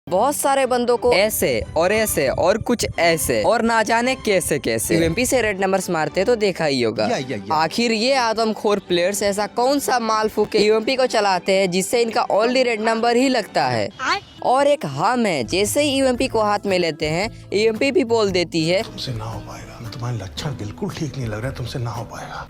बहुत सारे बंदों को ऐसे और कुछ ऐसे और ना जाने कैसे कैसे यूएमपी से रेड नंबर्स मारते तो देखा ही होगा। आखिर ये आदमखोर प्लेयर्स ऐसा कौन सा माल फूके यूएमपी को चलाते हैं जिससे इनका ओनली रेड नंबर ही लगता है। और एक हम है, जैसे ही यूएमपी को हाथ में लेते हैं यूएमपी भी बोल देती है तुमसे ना हो पाएगा, तुम्हारे लक्षण बिल्कुल ठीक नहीं लग रहा है, तुमसे ना हो पाएगा।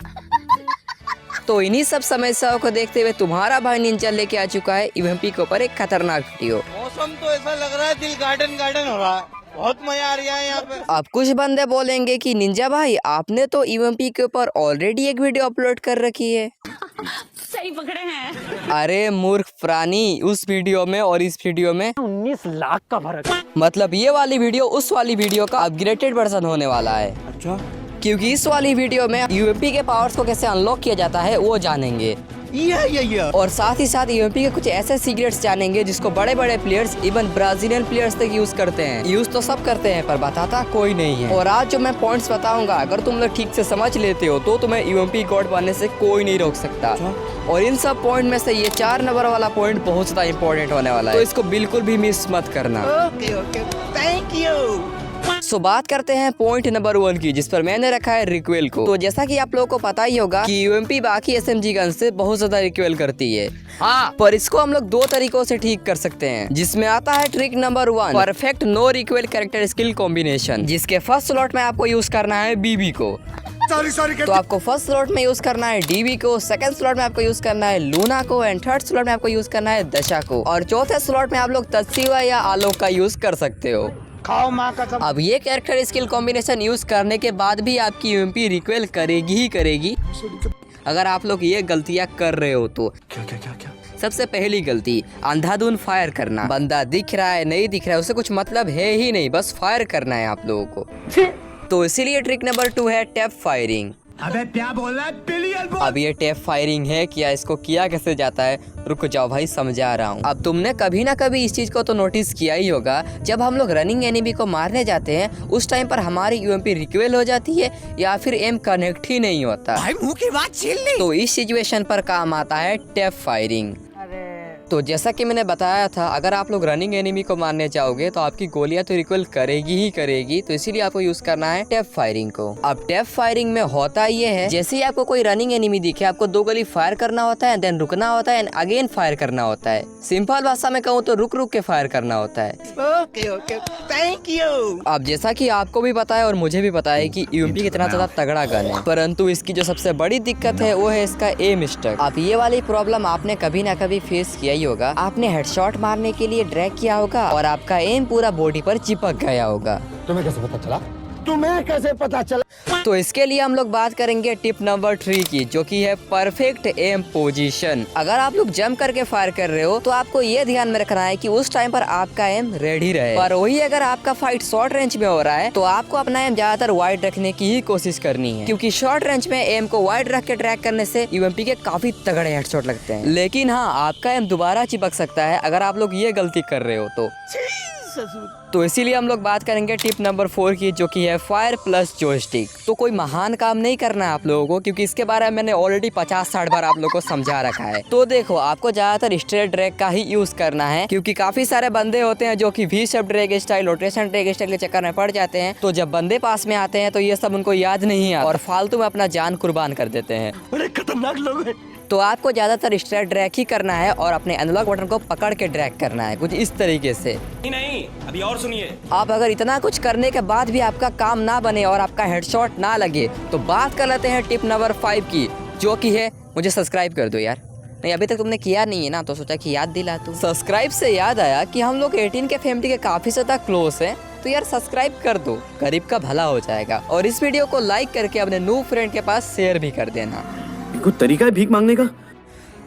तो इन्हीं सब समस्याओं को देखते हुए तुम्हारा भाई निंजा लेके आ चुका है यूएमपी के ऊपर एक खतरनाक वीडियो। मौसम तो ऐसा लग रहा है दिल गार्डन गार्डन हो रहा है, बहुत मजा आ रहा है यहाँ पे। अब कुछ बंदे बोलेंगे कि निंजा भाई आपने तो यूएमपी के ऊपर ऑलरेडी एक वीडियो अपलोड कर रखी है। सही पकड़े हैं। अरे मूर्ख प्राणी, उस वीडियो में और इस वीडियो में 19 लाख का फर्क। मतलब ये वाली वीडियो उस वाली वीडियो का अपग्रेडेड वर्जन होने वाला है। अच्छा, क्योंकि इस वाली वीडियो में यूएमपी के पावर्स को कैसे अनलॉक किया जाता है वो जानेंगे। और साथ ही साथ यूएमपी के कुछ ऐसे सीक्रेट्स जानेंगे जिसको बड़े बड़े प्लेयर्स इवन ब्राजीलियन प्लेयर्स तक यूज करते हैं। यूज तो सब करते हैं पर बताता कोई नहीं है। और आज जो मैं पॉइंट्स बताऊंगा अगर तुम लोग ठीक से समझ लेते हो तो तुम्हें यूएमपी गॉड बनने से कोई नहीं रोक सकता। और इन सब पॉइंट में से ये 4 नंबर वाला पॉइंट बहुत ज्यादा इंपॉर्टेंट होने वाला है, तो इसको बिल्कुल भी मिस मत करना। Okay thank you. सो बात करते हैं पॉइंट नंबर 1 की, जिस पर मैंने रखा है रिक्वेल को। तो जैसा कि आप लोगों को पता ही होगा कि यूएमपी बाकी एसएमजी गन से बहुत ज्यादा रिक्वेल करती है। हाँ, पर इसको हम लोग 2 तरीकों से ठीक कर सकते हैं, जिसमें आता है trick number 1, perfect no recoil character skill combination, जिसके फर्स्ट स्लॉट में आपको यूज करना है बीबी को। तो आपको फर्स्ट स्लॉट में यूज करना है डीबी को, सेकंड स्लॉट में आपको यूज करना है लूना को, एंड थर्ड स्लॉट में आपको यूज करना है दशा को, और चौथे स्लॉट में आप लोग तत्सीवा या आलोक का यूज कर सकते हो। खाओ माँ का सब। अब ये कैरेक्टर स्किल कॉम्बिनेशन यूज करने के बाद भी आपकी यूएमपी रिक्वेल करेगी ही करेगी अगर आप लोग ये गलतियां कर रहे हो तो। क्या? सबसे पहली गलती, अंधाधुन फायर करना। बंदा दिख रहा है नहीं दिख रहा है उससे कुछ मतलब है ही नहीं, बस फायर करना है आप लोगों को। तो इसीलिए ट्रिक नंबर 2 है टैप फायरिंग। अबे क्या बोल रहा है, बिलियन बोल। अब ये टैप फायरिंग है क्या, इसको किया कैसे जाता है, रुक जाओ भाई समझा रहा हूँ। अब तुमने कभी ना कभी इस चीज को तो नोटिस किया ही होगा, जब हम लोग रनिंग एनिमी को मारने जाते हैं उस टाइम पर हमारी यूएमपी रिक्वेल हो जाती है या फिर एम कनेक्ट ही नहीं होता। भाई मुंह की बात छीन ली। तो इस सिचुएशन पर काम आता है टैप फायरिंग। तो जैसा कि मैंने बताया था, अगर आप लोग रनिंग एनिमी को मारने जाओगे तो आपकी गोलियां तो रिकॉल करेगी ही करेगी, तो इसीलिए आपको यूज करना है टैप फायरिंग को। अब टैप फायरिंग में होता ये है, जैसे ही आपको कोई रनिंग एनिमी दिखे आपको 2 गोली फायर करना होता है, देन रुकना होता है, एंड अगेन फायर करना होता है। सिंपल भाषा में कहूँ तो रुक रुक के फायर करना होता है। Okay thank you. अब जैसा कि आपको भी पता है और मुझे भी पता है कि यूएमपी कितना ज्यादा तगड़ा गन है, परंतु इसकी जो सबसे बड़ी दिक्कत है वो है इसका एम स्टक। अब ये वाली प्रॉब्लम आपने कभी ना कभी फेस किया ही होगा। आपने हेडशॉट मारने के लिए ड्रैग किया होगा और आपका एम पूरा बॉडी पर चिपक गया होगा। तुम्हें कैसे पता चला? तो इसके लिए हम लोग बात करेंगे टिप नंबर 3 की, जो कि है परफेक्ट एम पोजीशन। अगर आप लोग जंप करके फायर कर रहे हो तो आपको ये ध्यान में रखना है कि उस टाइम पर आपका एम रेडी रहे। पर वही अगर आपका फाइट शॉर्ट रेंज में हो रहा है तो आपको अपना एम ज्यादातर वाइड रखने की ही कोशिश करनी है, क्योंकि शॉर्ट रेंज में एम को वाइड रख के ट्रैक करने से यूएमपी के काफी तगड़े हेडशॉट लगते हैं। लेकिन हाँ, आपका एम दोबारा चिपक सकता है अगर आप लोग ये गलती कर रहे हो तो इसीलिए हम लोग बात करेंगे टिप नंबर 4 की, जो कि है फायर प्लस जॉयस्टिक। तो कोई महान काम नहीं करना है आप लोगों को, क्योंकि इसके बारे में मैंने ऑलरेडी 50-60 बार आप लोगों को समझा रखा है। तो देखो, आपको ज्यादातर स्ट्रेट ड्रैग का ही यूज करना है, क्योंकि काफी सारे बंदे होते हैं जो कि V shape drag style, rotation drag style के चक्कर में पड़ जाते हैं। तो जब बंदे पास में आते हैं तो ये सब उनको याद नहीं आता और फालतू में अपना जान कुर्बान कर देते हैं। बड़े खतरनाक लोग हैं। तो आपको ज्यादातर स्ट्रेट ड्रैग ही करना है और अपने अनलॉक बटन को पकड़ के ड्रैग करना है, कुछ इस तरीके से। नहीं, अभी और सुनिए। आप अगर इतना कुछ करने के बाद भी आपका काम ना बने और आपका हेडशॉट ना लगे तो बात कर लेते हैं टिप नंबर 5 की, जो कि है मुझे सब्सक्राइब कर दो यार। नहीं, अभी तक तुमने किया नहीं है ना, तो सोचा कि याद दिला दूं। सब्सक्राइब से याद आया कि हम लोग 18 के फैमिली के काफी ज्यादा क्लोज हैं, तो यार सब्सक्राइब कर दो, गरीब का भला हो जाएगा। और इस वीडियो को लाइक करके अपने न्यू फ्रेंड के पास शेयर भी कर देना। कोई तरीका है भीख मांगने का?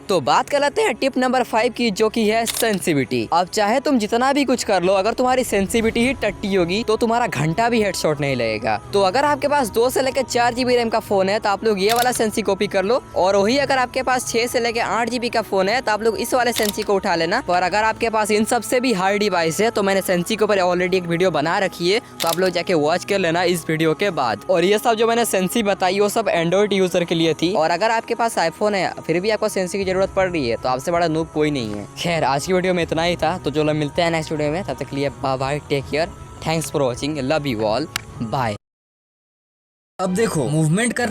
तो बात कर लेते हैं टिप नंबर 5 की, जो कि है सेंसिटिविटी। अब चाहे तुम जितना भी कुछ कर लो, अगर तुम्हारी सेंसिटिविटी ही टट्टी होगी तो तुम्हारा घंटा भी हेडशॉट नहीं लगेगा। तो अगर आपके पास 2 से लेकर 4 GB रैम का फोन है तो आप लोग ये वाला सेंसी कॉपी कर लो, और वही अगर आपके पास 6 से लेकर 8 GB का फोन है तो आप लोग इस वाले सेंसी को उठा लेना। और अगर आपके पास इन सब से भी हाई डिवाइस है तो मैंने सेंसी के ऊपर ऑलरेडी एक वीडियो बना रखी है, तो आप लोग जाके वॉच कर लेना इस वीडियो के बाद। और ये सब जो मैंने सेंसी बताई वो सब एंड्रॉइड यूजर के लिए थी, और अगर आपके पास आईफोन है फिर भी आपको सेंसी की जरूरत पड़ रही है तो आपसे बड़ा नूब कोई नहीं है। खैर आज की वीडियो में इतना ही था, तो चलो मिलते हैं नेक्स्ट वीडियो में, तब तक के लिए bye bye, take care, thanks for watching, love you all, bye. अब देखो मूवमेंट कर